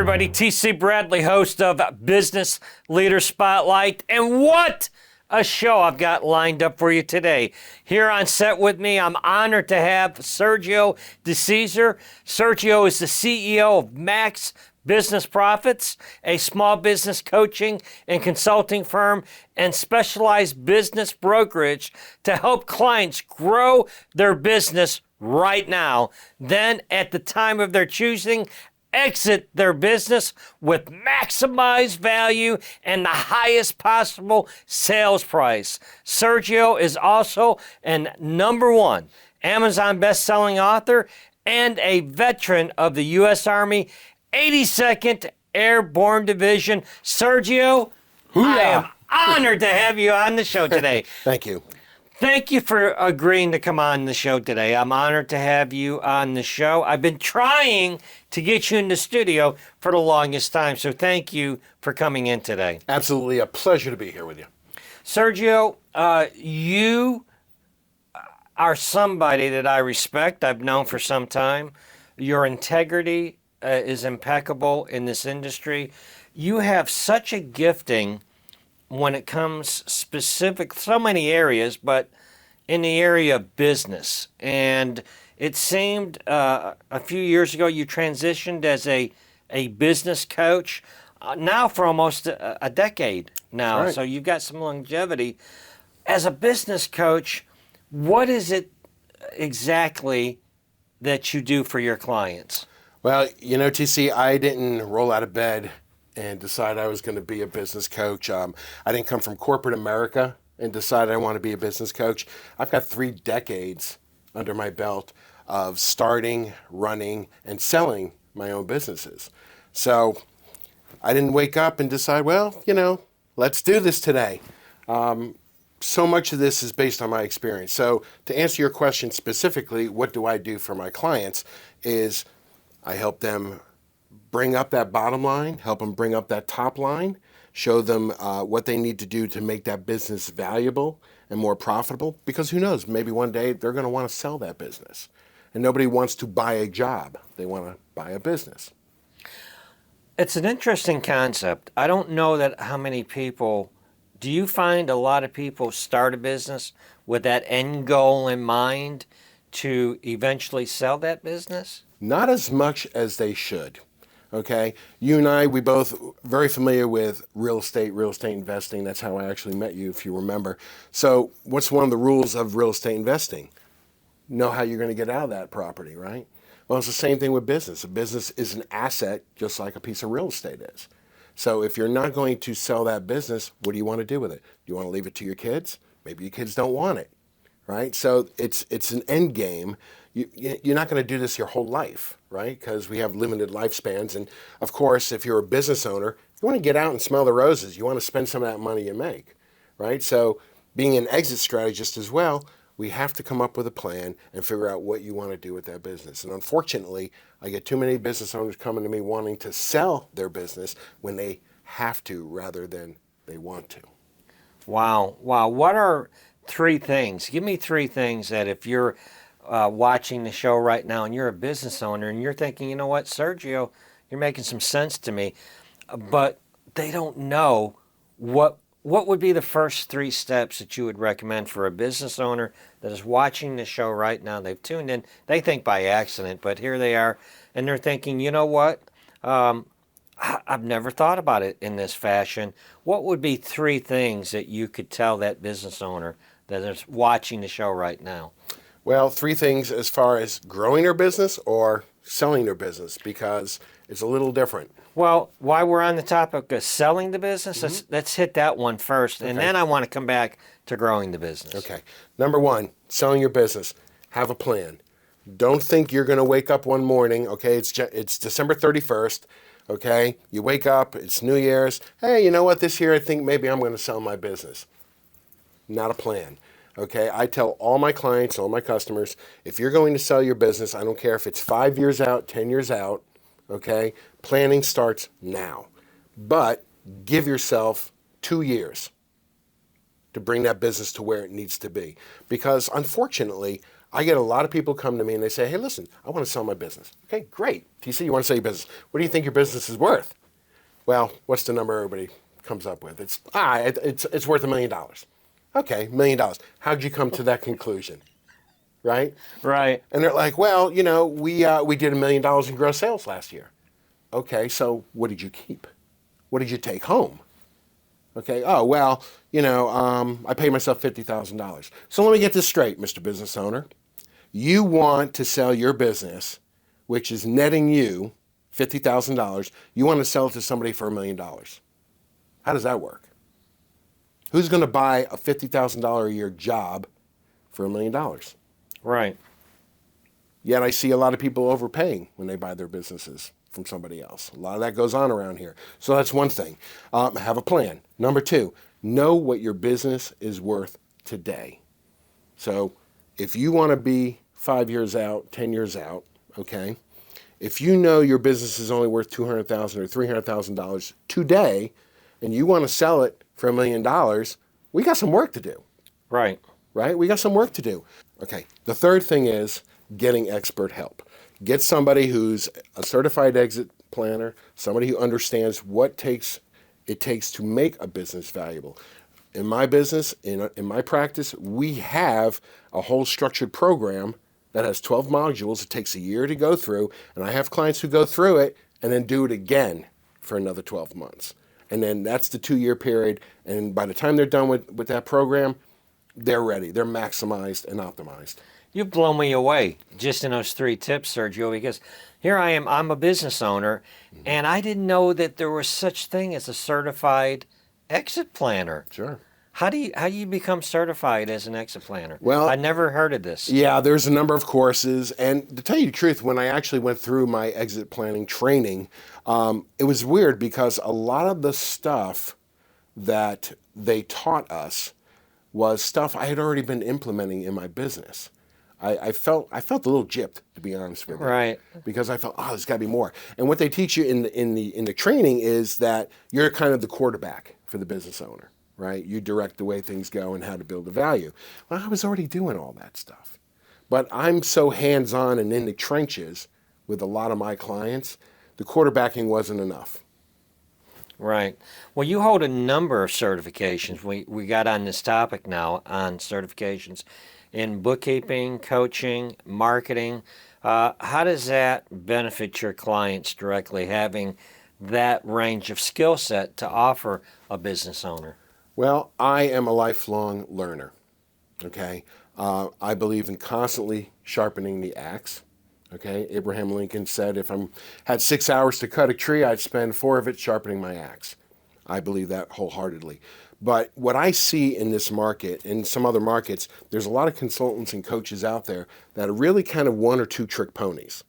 everybody. T.C. Bradley, host of Business Leader Spotlight. And what a show I've got lined up for you today. Here on set with me, I'm honored to have Sergio DeCesare. Sergio is the CEO of Max Business Profits, a small business coaching and consulting firm and specialized business brokerage to help clients grow their business right now. Then, at the time of their choosing, exit their business with maximized value and the highest possible sales price. Sergio is also an #1 Amazon best-selling author and a veteran of the U.S. Army 82nd Airborne Division. Sergio, I am honored to have you on the show today. Thank you. Thank you for agreeing to come on the show today. I'm honored to have you on the show. I've been trying to get you in the studio for the longest time, so thank you for coming in today. Absolutely a pleasure to be here with you. Sergio, you are somebody that I respect. I've known for some time. Your integrity is impeccable in this industry. You have such a gifting when it comes specific, so many areas, but in the area of business. And it seemed a few years ago you transitioned as a business coach, now for almost a decade now. Right. So you've got some longevity. As a business coach, what is it exactly that you do for your clients? Well, you know, TC, I didn't roll out of bed and decide I was going to be a business coach. I didn't come from corporate America and decide I want to be a business coach. I've got 3 decades under my belt of starting, running, and selling my own businesses. So I didn't wake up and decide, well, you know, let's do this today. So much of this is based on my experience. So to answer your question specifically, what do I do for my clients is I help them bring up that bottom line, help them bring up that top line, show them what they need to do to make that business valuable and more profitable. Because who knows, maybe one day they're going to want to sell that business. And nobody wants to buy a job. They want to buy a business. It's an interesting concept. I don't know that how many people, do you find a lot of people start a business with that end goal in mind to eventually sell that business? Not as much as they should. Okay, you and I, we both very familiar with real estate investing. That's how I actually met you, if you remember. So what's one of the rules of real estate investing? Know how you're going to get out of that property, right? Well, it's the same thing with business. A business is an asset just like a piece of real estate is. So if you're not going to sell that business, what do you want to do with it? Do you want to leave it to your kids? Maybe your kids don't want it, right? So it's an end game. You're not going to do this your whole life, right? Because we have limited lifespans. And of course, if you're a business owner, you want to get out and smell the roses. You want to spend some of that money you make, right? So being an exit strategist as well, we have to come up with a plan and figure out what you want to do with that business. And unfortunately, I get too many business owners coming to me wanting to sell their business when they have to rather than they want to. Wow. What are 3 things? Give me 3 things that if you're watching the show right now and you're a business owner and you're thinking, you know what, Sergio, you're making some sense to me, but they don't know what would be the first 3 steps that you would recommend for a business owner that is watching the show right now. They've tuned in, they think by accident, but here they are, and they're thinking, you know what, I've never thought about it in this fashion. What would be 3 things that you could tell that business owner that is watching the show right now? Well, 3 things as far as growing their business or selling their business, because it's a little different. Well, while we're on the topic of selling the business, let's hit that one first, and then I want to come back to growing the business. Okay. Number 1, selling your business. Have a plan. Don't think you're going to wake up one morning, okay, it's December 31st, okay, you wake up, it's New Year's, hey, you know what, this year I think maybe I'm going to sell my business. Not a plan. Okay, I tell all my clients, all my customers, if you're going to sell your business, I don't care if it's 5 years out, 10 years out, okay, planning starts now. But give yourself 2 years to bring that business to where it needs to be. Because unfortunately, I get a lot of people come to me and they say, hey, listen, I want to sell my business. Okay, great. TC, you want to sell your business. What do you think your business is worth? Well, what's the number everybody comes up with? It's worth $1 million. Okay, $1 million. How'd you come to that conclusion? Right? Right. And they're like, well, we did $1 million in gross sales last year. Okay, so what did you keep? What did you take home? Okay, oh, well, I paid myself $50,000. So let me get this straight, Mr. Business Owner. You want to sell your business, which is netting you $50,000. You want to sell it to somebody for $1 million. How does that work? Who's going to buy a $50,000 a year job for $1 million? Right. Yet I see a lot of people overpaying when they buy their businesses from somebody else. A lot of that goes on around here. So that's one thing. Have a plan. Number two, know what your business is worth today. So if you want to be 5 years out, 10 years out, okay, if you know your business is only worth $200,000 or $300,000 today, and you want to sell it for $1 million, we got some work to do. Right. Right? We got some work to do. Okay. The third thing is getting expert help. Get somebody who's a certified exit planner, somebody who understands what it takes to make a business valuable. In my business, in my practice, we have a whole structured program that has 12 modules. It takes a year to go through, and I have clients who go through it and then do it again for another 12 months. And then that's the 2-year period, and by the time they're done with that program, they're ready. They're maximized and optimized. You've blown me away just in those 3 tips, Sergio, because here I am, I'm a business owner, and I didn't know that there was such thing as a certified exit planner. Sure. How do you become certified as an exit planner? Well, I never heard of this. Yeah, there's a number of courses, and to tell you the truth, when I actually went through my exit planning training, it was weird because a lot of the stuff that they taught us was stuff I had already been implementing in my business. I felt a little gypped, to be honest with you. Right. Because I felt, there's got to be more. And what they teach you in the training is that you're kind of the quarterback for the business owner, right? You direct the way things go and how to build the value. Well, I was already doing all that stuff. But I'm so hands-on and in the trenches with a lot of my clients, the quarterbacking wasn't enough. Right. Well, you hold a number of certifications. We got on this topic now on certifications in bookkeeping, coaching, marketing. How does that benefit your clients directly, having that range of skill set to offer a business owner? Well, I am a lifelong learner, okay? I believe in constantly sharpening the axe, okay? Abraham Lincoln said if I had 6 hours to cut a tree, I'd spend 4 of it sharpening my axe. I believe that wholeheartedly. But what I see in this market, in some other markets, there's a lot of consultants and coaches out there that are really kind of 1 or 2 trick ponies.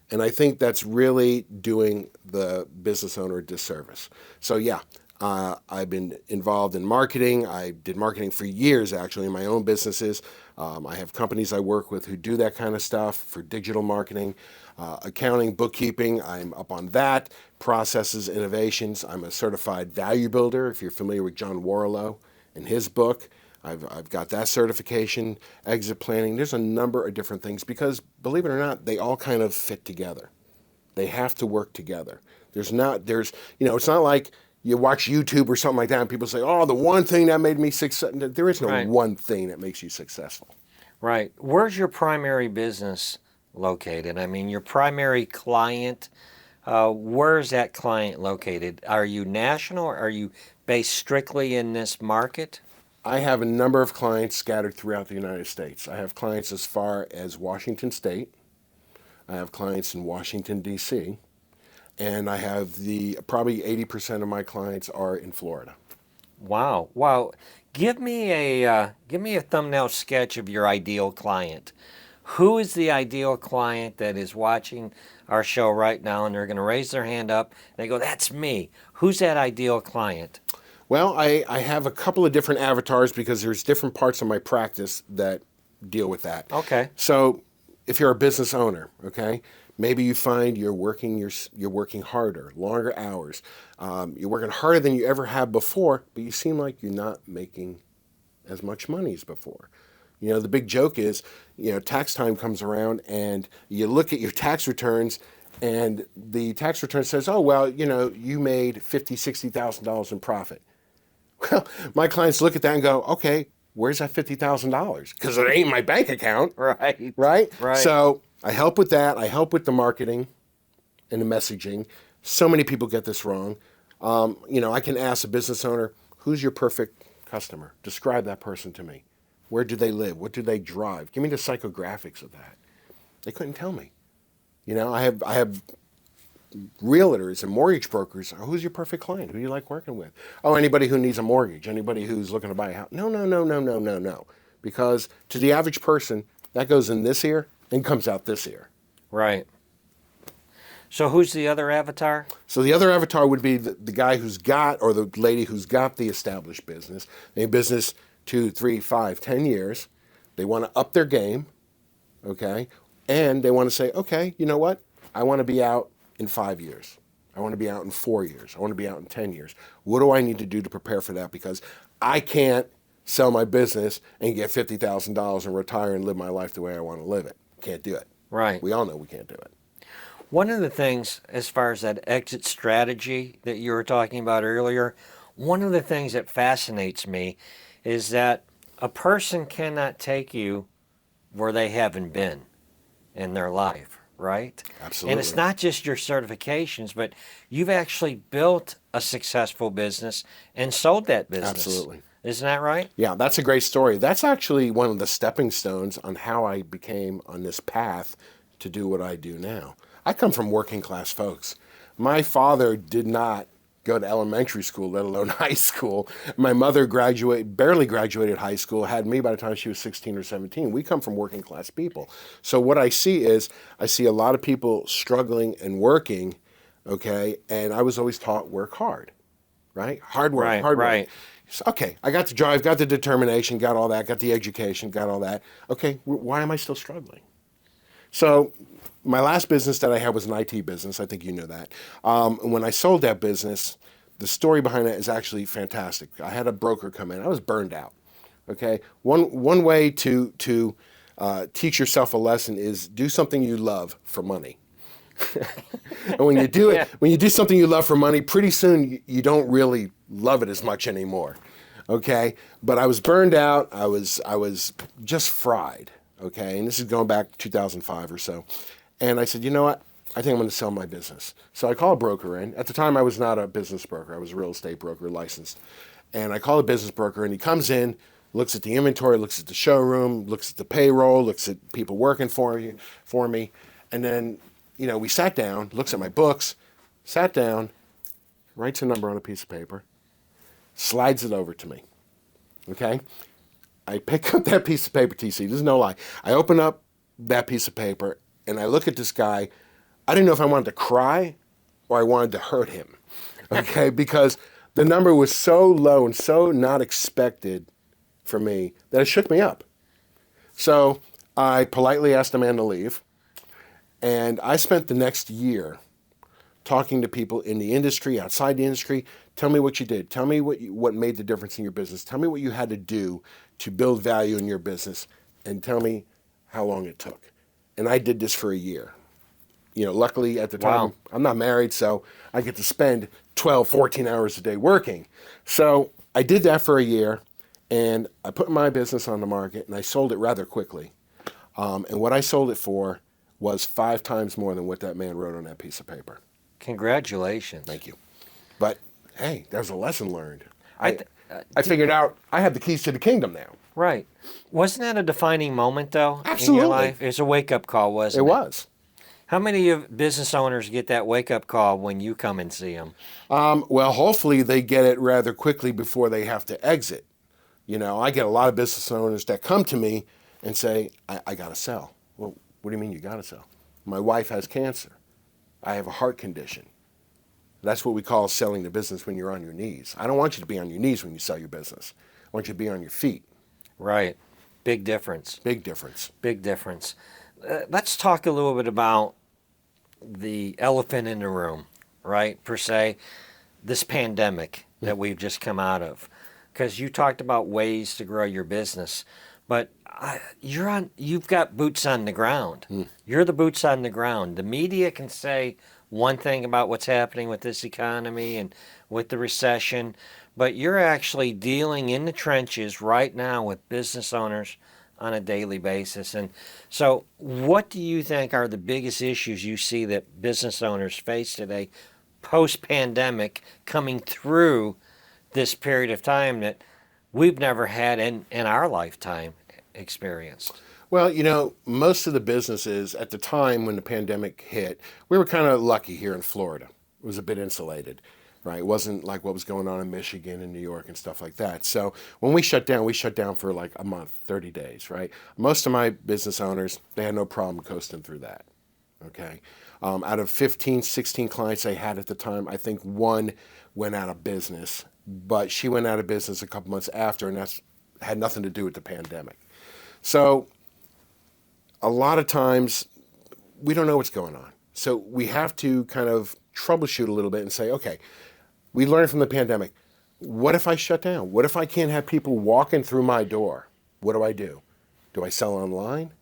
And I think that's really doing the business owner a disservice. So yeah, I've been involved in marketing. I did marketing for years, actually, in my own businesses. I have companies I work with who do that kind of stuff for digital marketing, accounting, bookkeeping. I'm up on that. Processes, innovations. I'm a certified value builder, if you're familiar with John Warlow and his book. I've got that certification, exit planning. There's a number of different things because, believe it or not, they all kind of fit together. They have to work together. It's not like you watch YouTube or something like that and people say, oh, the one thing that made me successful. There is no one thing that makes you successful. Right. Where's your primary business located? I mean, your primary client, where's that client located? Are you national or are you based strictly in this market? I have a number of clients scattered throughout the United States. I have clients as far as Washington State. I have clients in Washington, D.C., and I have probably 80% of my clients are in Florida. Wow. Wow. Give me a thumbnail sketch of your ideal client. Who is the ideal client that is watching our show right now and they're going to raise their hand up and they go, that's me. Who's that ideal client? Well, I have a couple of different avatars because there's different parts of my practice that deal with that. Okay. So if you're a business owner, okay, maybe you find you're working harder, longer hours. You're working harder than you ever have before, but you seem like you're not making as much money as before. You know, the big joke is, you know, tax time comes around and you look at your tax returns and the tax return says, oh, well, you know, you made $50,000, $60,000 in profit. Well, my clients look at that and go, okay, where's that $50,000? Because it ain't my bank account. Right. Right? Right. So I help with that. I help with the marketing and the messaging. So many people get this wrong. You know, I can ask a business owner, who's your perfect customer? Describe that person to me. Where do they live? What do they drive? Give me the psychographics of that. They couldn't tell me. You know, I have realtors and mortgage brokers. Oh, who's your perfect client? Who do you like working with? Oh, anybody who needs a mortgage, anybody who's looking to buy a house. No, no, no, no, no, no, no. Because to the average person, that goes in this ear and comes out this ear. Right. So who's the other avatar? So the other avatar would be the guy who's got, or the lady who's got the established business. They have business 2, 3, 5, 10 years. They want to up their game, okay? And they want to say, okay, you know what? I want to be out in 5 years. I want to be out in 4 years. I want to be out in 10 years. What do I need to do to prepare for that? Because I can't sell my business and get $50,000 and retire and live my life the way I want to live it. Can't do it. Right. We all know we can't do it. One of the things, as far as that exit strategy that you were talking about earlier, one of the things that fascinates me is that a person cannot take you where they haven't been in their life, right? Absolutely. And it's not just your certifications, but you've actually built a successful business and sold that business. Absolutely. Isn't that right? Yeah, that's a great story. That's actually one of the stepping stones on how I became on this path to do what I do now. I come from working class folks. My father did not go to elementary school, let alone high school. My mother barely graduated high school, had me by the time she was 16 or 17. We come from working class people. So what I see is, I see a lot of people struggling and working, okay, and I was always taught work hard, right? Hard work, Right, hard work. right. So, okay, I got the drive, got the determination, got all that, got the education, got all that. Okay, why am I still struggling? So my last business that I had was an IT business. I think you know that. And when I sold that business, the story behind it is actually fantastic. I had a broker come in. I was burned out. Okay, one way to teach yourself a lesson is do something you love for money. And when you do it, when you do something you love for money, pretty soon you don't really love it as much anymore. Okay, but I was burned out. I was just fried. Okay, and this is going back 2005 or so. And I said, you know what? I think I'm going to sell my business. So I call a broker in. At the time, I was not a business broker. I was a real estate broker, licensed. And I call a business broker, and he comes in, looks at the inventory, looks at the showroom, looks at the payroll, looks at people working for me. And then, you know, we sat down, looks at my books, sat down, writes a number on a piece of paper, slides it over to me. Okay? I pick up that piece of paper, TC, there's no lie. I open up that piece of paper, and I look at this guy. I didn't know if I wanted to cry or I wanted to hurt him, okay? Because the number was so low and so not expected for me that it shook me up. So I politely asked the man to leave, and I spent the next year talking to people in the industry, outside the industry. Tell me what you did. Tell me what made the difference in your business. Tell me what you had to do to build value in your business, and tell me how long it took. And I did this for a year. You know, luckily at the time, Wow. I'm not married, so I get to spend 12, 14 hours a day working. So I did that for a year, and I put my business on the market, and I sold it rather quickly. And what I sold it for was 5 times more than what that man wrote on that piece of paper. Congratulations. Thank you. But hey, there's a lesson learned. I I figured out I have the keys to the kingdom now. Right. Wasn't that a defining moment, though, in Absolutely. your life? It was a wake-up call, wasn't It it? was. How many of business owners get that wake-up call when you come and see them? Well, hopefully they get it rather quickly before they have to exit. You know, I get a lot of business owners that come to me and say, I got to sell. Well, what do you mean you got to sell? My wife has cancer. I have a heart condition. That's what we call selling the business when you're on your knees. I don't want you to be on your knees when you sell your business. I want you to be on your feet. Right. Big difference. Big difference. Big difference. Let's talk a little bit about the elephant in the room, right, per se, this pandemic that we've just come out of. Because you talked about ways to grow your business. But you've got boots on the ground. You're the boots on the ground. The media can say one thing about what's happening with this economy and with the recession, but you're actually dealing in the trenches right now with business owners on a daily basis. And so what do you think are the biggest issues you see that business owners face today post-pandemic coming through this period of time that we've never had in our lifetime experienced? Well, most of the businesses at the time when the pandemic hit, we were kind of lucky here in Florida. It was a bit insulated, right? It wasn't like what was going on in Michigan and New York and stuff like that. So when we shut down for like a month, 30 days, right? Most of my business owners, they had no problem coasting through that, okay? Out of 15, 16 clients I had at the time, I think one went out of business, but she went out of business a couple months after, and that's had nothing to do with the pandemic. So a lot of times we don't know what's going on. So we have to kind of troubleshoot a little bit and say, okay, we learned from the pandemic. What if I shut down? What if I can't have people walking through my door? What do? Do I sell online?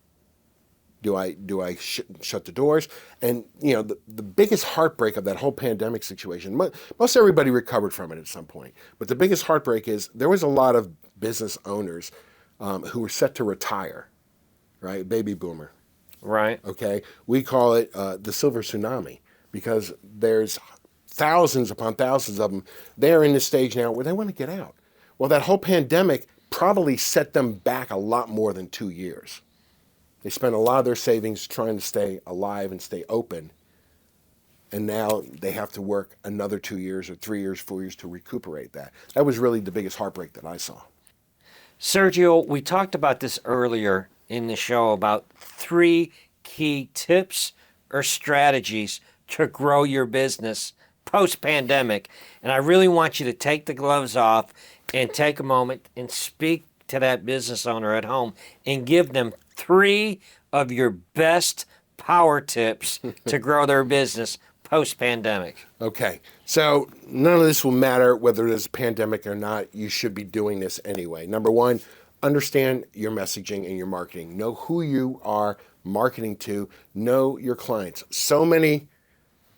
Do I shut the doors? And the biggest heartbreak of that whole pandemic situation, most everybody recovered from it at some point, but the biggest heartbreak is there was a lot of business owners who were set to retire, right? Baby boomer. Right. Okay. We call it the silver tsunami because there's thousands upon thousands of them. They're in the stage now where they want to get out. Well, that whole pandemic probably set them back a lot more than 2 years. They spent a lot of their savings trying to stay alive and stay open. And now they have to work another 2 years or 3 years, 4 years to recuperate that. That was really the biggest heartbreak that I saw. Sergio, we talked about this earlier in the show about 3 key tips or strategies to grow your business post-pandemic. And I really want you to take the gloves off and take a moment and speak to that business owner at home and give them 3 of your best power tips to grow their business post-pandemic. Okay, so none of this will matter whether there's a pandemic or not. You should be doing this anyway. Number 1, understand your messaging and your marketing. Know who you are marketing to. Know your clients. So many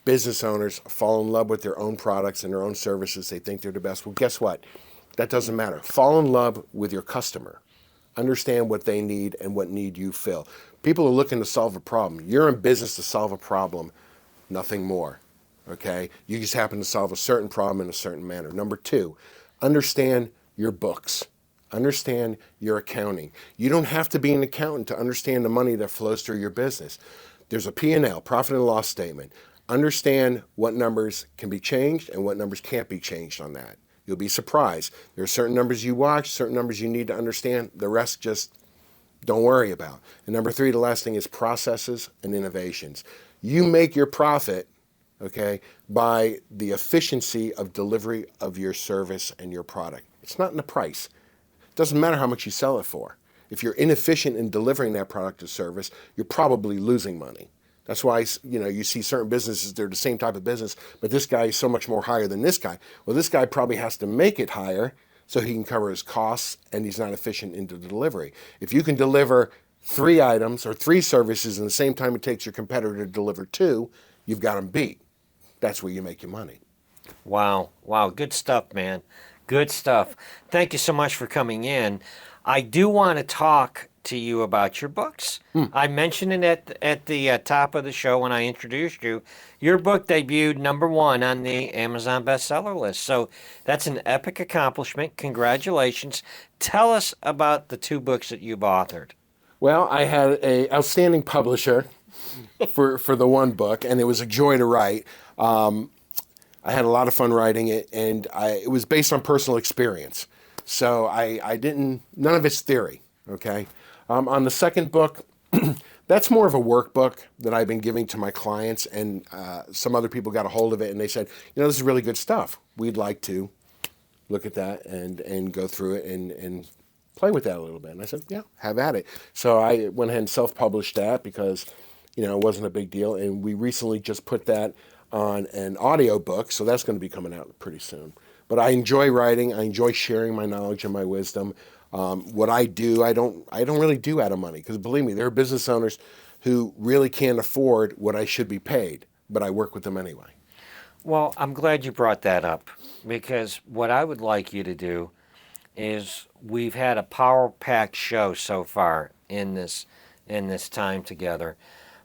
business owners fall in love with their own products and their own services. They think they're the best. Well, guess what? That doesn't matter. Fall in love with your customer. Understand what they need and what need you fill. People are looking to solve a problem. You're in business to solve a problem, nothing more. Okay? You just happen to solve a certain problem in a certain manner. Number 2, understand your books. Understand your accounting. You don't have to be an accountant to understand the money that flows through your business. There's a P&L, profit and loss statement. Understand what numbers can be changed and what numbers can't be changed on that. You'll be surprised. There are certain numbers you watch, certain numbers you need to understand. The rest just don't worry about. And number 3, the last thing is processes and innovations. You make your profit, okay, by the efficiency of delivery of your service and your product. It's not in the price. It doesn't matter how much you sell it for. If you're inefficient in delivering that product or service, you're probably losing money. That's why, you see certain businesses, they're the same type of business, but this guy is so much more higher than this guy. Well, this guy probably has to make it higher so he can cover his costs, and he's not efficient in the delivery. If you can deliver 3 items or 3 services in the same time it takes your competitor to deliver 2, you've got them beat. That's where you make your money. Wow. Good stuff, man. Good stuff. Thank you so much for coming in. I do want to talk to you about your books. I mentioned it at the top of the show when I introduced you. Your book debuted #1 on the Amazon bestseller list. So that's an epic accomplishment. Congratulations. Tell us about the 2 books that you've authored. Well, I had an outstanding publisher for the one book, and it was a joy to write. I had a lot of fun writing it, and it was based on personal experience. So none of it's theory, okay? On the second book, that's more of a workbook that I've been giving to my clients, and some other people got a hold of it, and they said, this is really good stuff. We'd like to look at that and go through it and play with that a little bit. And I said, yeah, have at it. So I went ahead and self-published that because, it wasn't a big deal. And we recently just put that on an audio book, so that's going to be coming out pretty soon. But I enjoy writing. I enjoy sharing my knowledge and my wisdom. What I do, I don't really do out of money, because believe me, there are business owners who really can't afford what I should be paid, but I work with them anyway. Well, I'm glad you brought that up, because what I would like you to do is, we've had a power-packed show so far in this time together,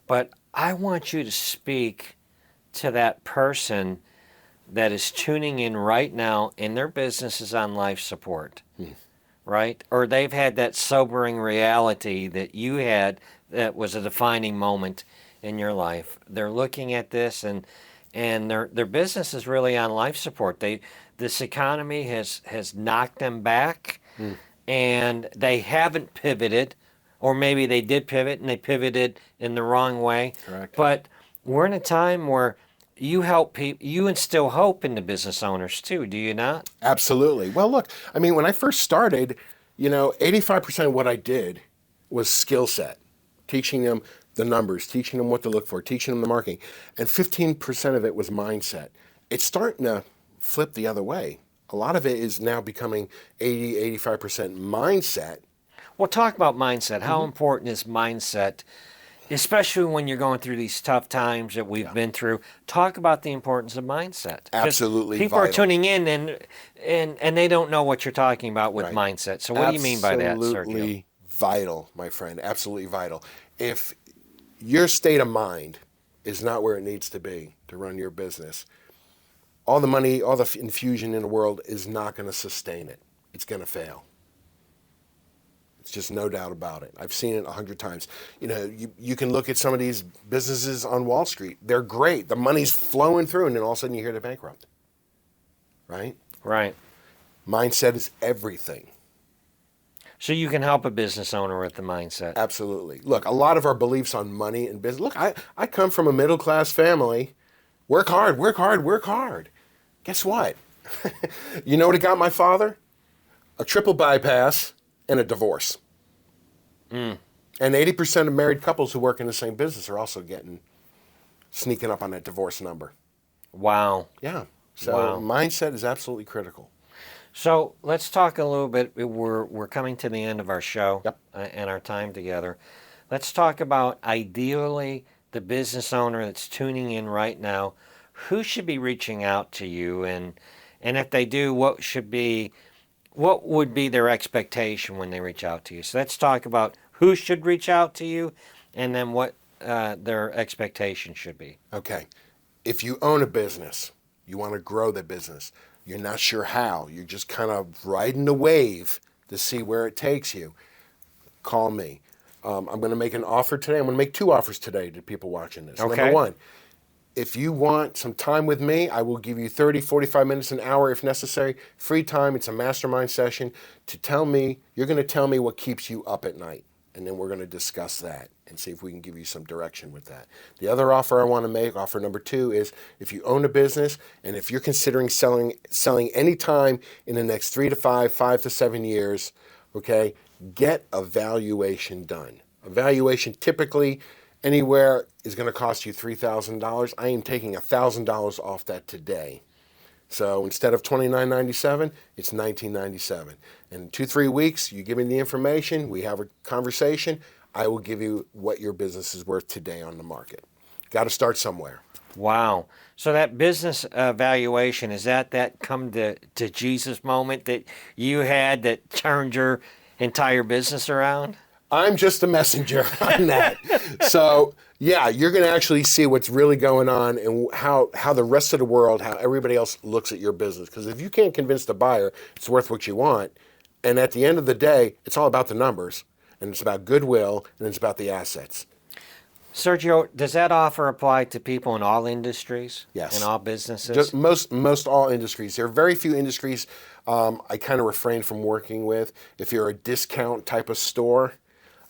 but I want you to speak to that person that is tuning in right now and their business is on life support, right? Or they've had that sobering reality that you had, that was a defining moment in your life. They're looking at this, and their business is really on life support. This economy has knocked them back, and they haven't pivoted, or maybe they did pivot and they pivoted in the wrong way. Correct. But we're in a time where you help people, you instill hope in the business owners too, do you not? Absolutely. Well, look, I mean, when I first started, 85% of what I did was skill set, teaching them the numbers, teaching them what to look for, teaching them the marketing, and 15% of it was mindset. It's starting to flip the other way. A lot of it is now becoming 85% mindset. Well, talk about mindset. How important is mindset, especially when you're going through these tough times that we've been through? Talk about the importance of mindset. 'Cause Absolutely people vital. are tuning in, and they don't know what you're talking about with Right. mindset. So what do you mean by that, Sergio? Absolutely vital, my friend. Absolutely vital. If your state of mind is not where it needs to be to run your business, all the money, all the infusion in the world is not going to sustain it. It's going to fail. It's just no doubt about it. I've seen it 100 times. You can look at some of these businesses on Wall Street. They're great. The money's flowing through, and then all of a sudden you hear they're bankrupt. Right? Right. Mindset is everything. So you can help a business owner with the mindset. Absolutely. Look, a lot of our beliefs on money and business. Look, I come from a middle-class family. Work hard, work hard, work hard. Guess what? You know what it got my father? A triple bypass and a divorce. And 80% of married couples who work in the same business are also sneaking up on that divorce number. Wow. Yeah. So Wow. mindset is absolutely critical. So let's talk a little bit. We're coming to the end of our show. Yep. And our time together. Let's talk about, ideally, the business owner that's tuning in right now. Who should be reaching out to you, and if they do, what would be their expectation when they reach out to you? So let's talk about who should reach out to you, and then what their expectation should be. Okay. If you own a business, you want to grow the business, you're not sure how, you're just kind of riding the wave to see where it takes you, call me. I'm going to make an offer today. I'm going to make 2 offers today to people watching this. Okay. Number 1, if you want some time with me, I will give you 30, 45 minutes, an hour if necessary. Free time. It's a mastermind session to tell me, you're going to tell me what keeps you up at night. And then we're going to discuss that and see if we can give you some direction with that. The other offer I want to make, offer number 2, is if you own a business and if you're considering selling any time in the next 3 to 5 to 7 years, okay, get a valuation done. A valuation typically anywhere is going to cost you $3,000. I am taking $1,000 off that today. So instead of $29.97, it's $19.97. In 2-3 weeks, you give me the information, we have a conversation, I will give you what your business is worth today on the market. Got to start somewhere. Wow. So that business valuation, is that come to Jesus moment that you had that turned your entire business around? I'm just a messenger on that. So, yeah, you're going to actually see what's really going on and how the rest of the world, how everybody else looks at your business. Because if you can't convince the buyer it's worth what you want, and at the end of the day, it's all about the numbers, and it's about goodwill, and it's about the assets. Sergio, does that offer apply to people in all industries? Yes. In all businesses? Just most all industries. There are very few industries I kind of refrain from working with. If you're a discount type of store,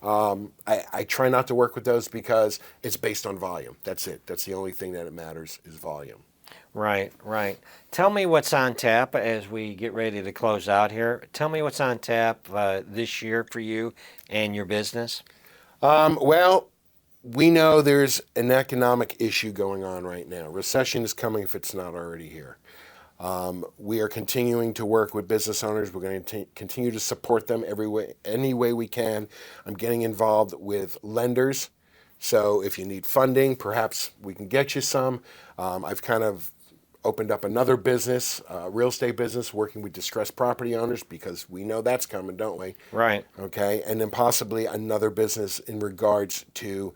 I try not to work with those because it's based on volume. That's it. That's the only thing that it matters is volume. Right, right. Tell me what's on tap as we get ready to close out here. Tell me what's on tap this year for you and your business. Well, we know there's an economic issue going on right now. Recession is coming if it's not already here. We are continuing to work with business owners. We're going to continue to support them any way we can. I'm getting involved with lenders. So if you need funding, perhaps we can get you some. I've kind of opened up another business, real estate business, working with distressed property owners because we know that's coming, don't we? Right. Okay. And then possibly another business in regards to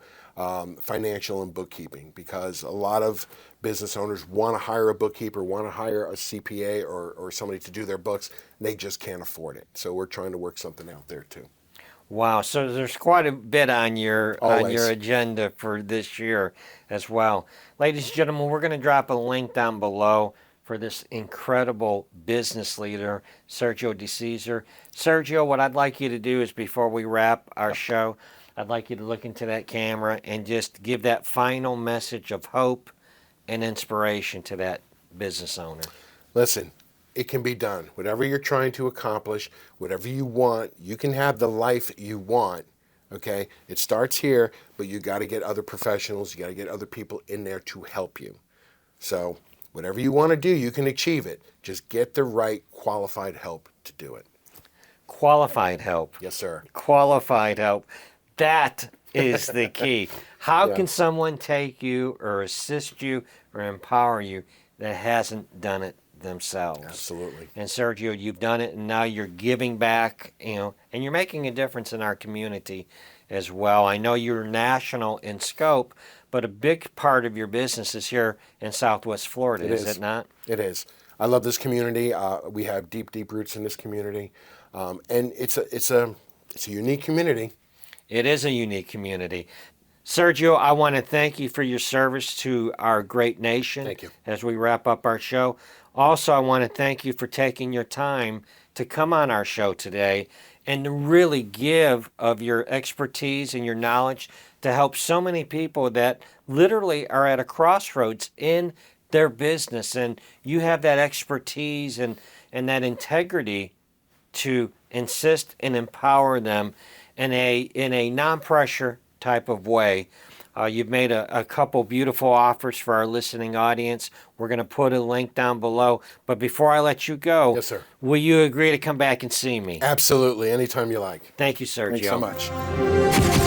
financial and bookkeeping, because a lot of business owners want to hire a bookkeeper, want to hire a CPA or somebody to do their books. They just can't afford it. So we're trying to work something out there too. Wow, so there's quite a bit on your agenda for this year as well. Ladies and gentlemen, we're going to drop a link down below for this incredible business leader, Sergio DeCesare. Sergio, what I'd like you to do is, before we wrap our show, I'd like you to look into that camera and just give that final message of hope and inspiration to that business owner. Listen, it can be done. Whatever you're trying to accomplish, whatever you want, you can have the life you want, okay? It starts here, but you got to get other professionals, you got to get other people in there to help you. So whatever you want to do, you can achieve it. Just get the right qualified help to do it. Qualified help. Yes, sir. Qualified help. That is the key. How can someone take you or assist you or empower you that hasn't done it themselves? Absolutely. And Sergio, you've done it, and now you're giving back, and you're making a difference in our community as well. I know you're national in scope, but a big part of your business is here in Southwest Florida, is it not? It is. I love this community. We have deep, deep roots in this community, and it's a unique community. It is a unique community. Sergio, I want to thank you for your service to our great nation. Thank you. As we wrap up our show. Also, I want to thank you for taking your time to come on our show today and to really give of your expertise and your knowledge to help so many people that literally are at a crossroads in their business. And you have that expertise and that integrity to insist and empower them in a non-pressure type of way. You've made a couple beautiful offers for our listening audience. We're going to put a link down below. But before I let you go, yes, sir, will you agree to come back and see me? Absolutely. Anytime you like. Thank you, Sergio. Thanks so much.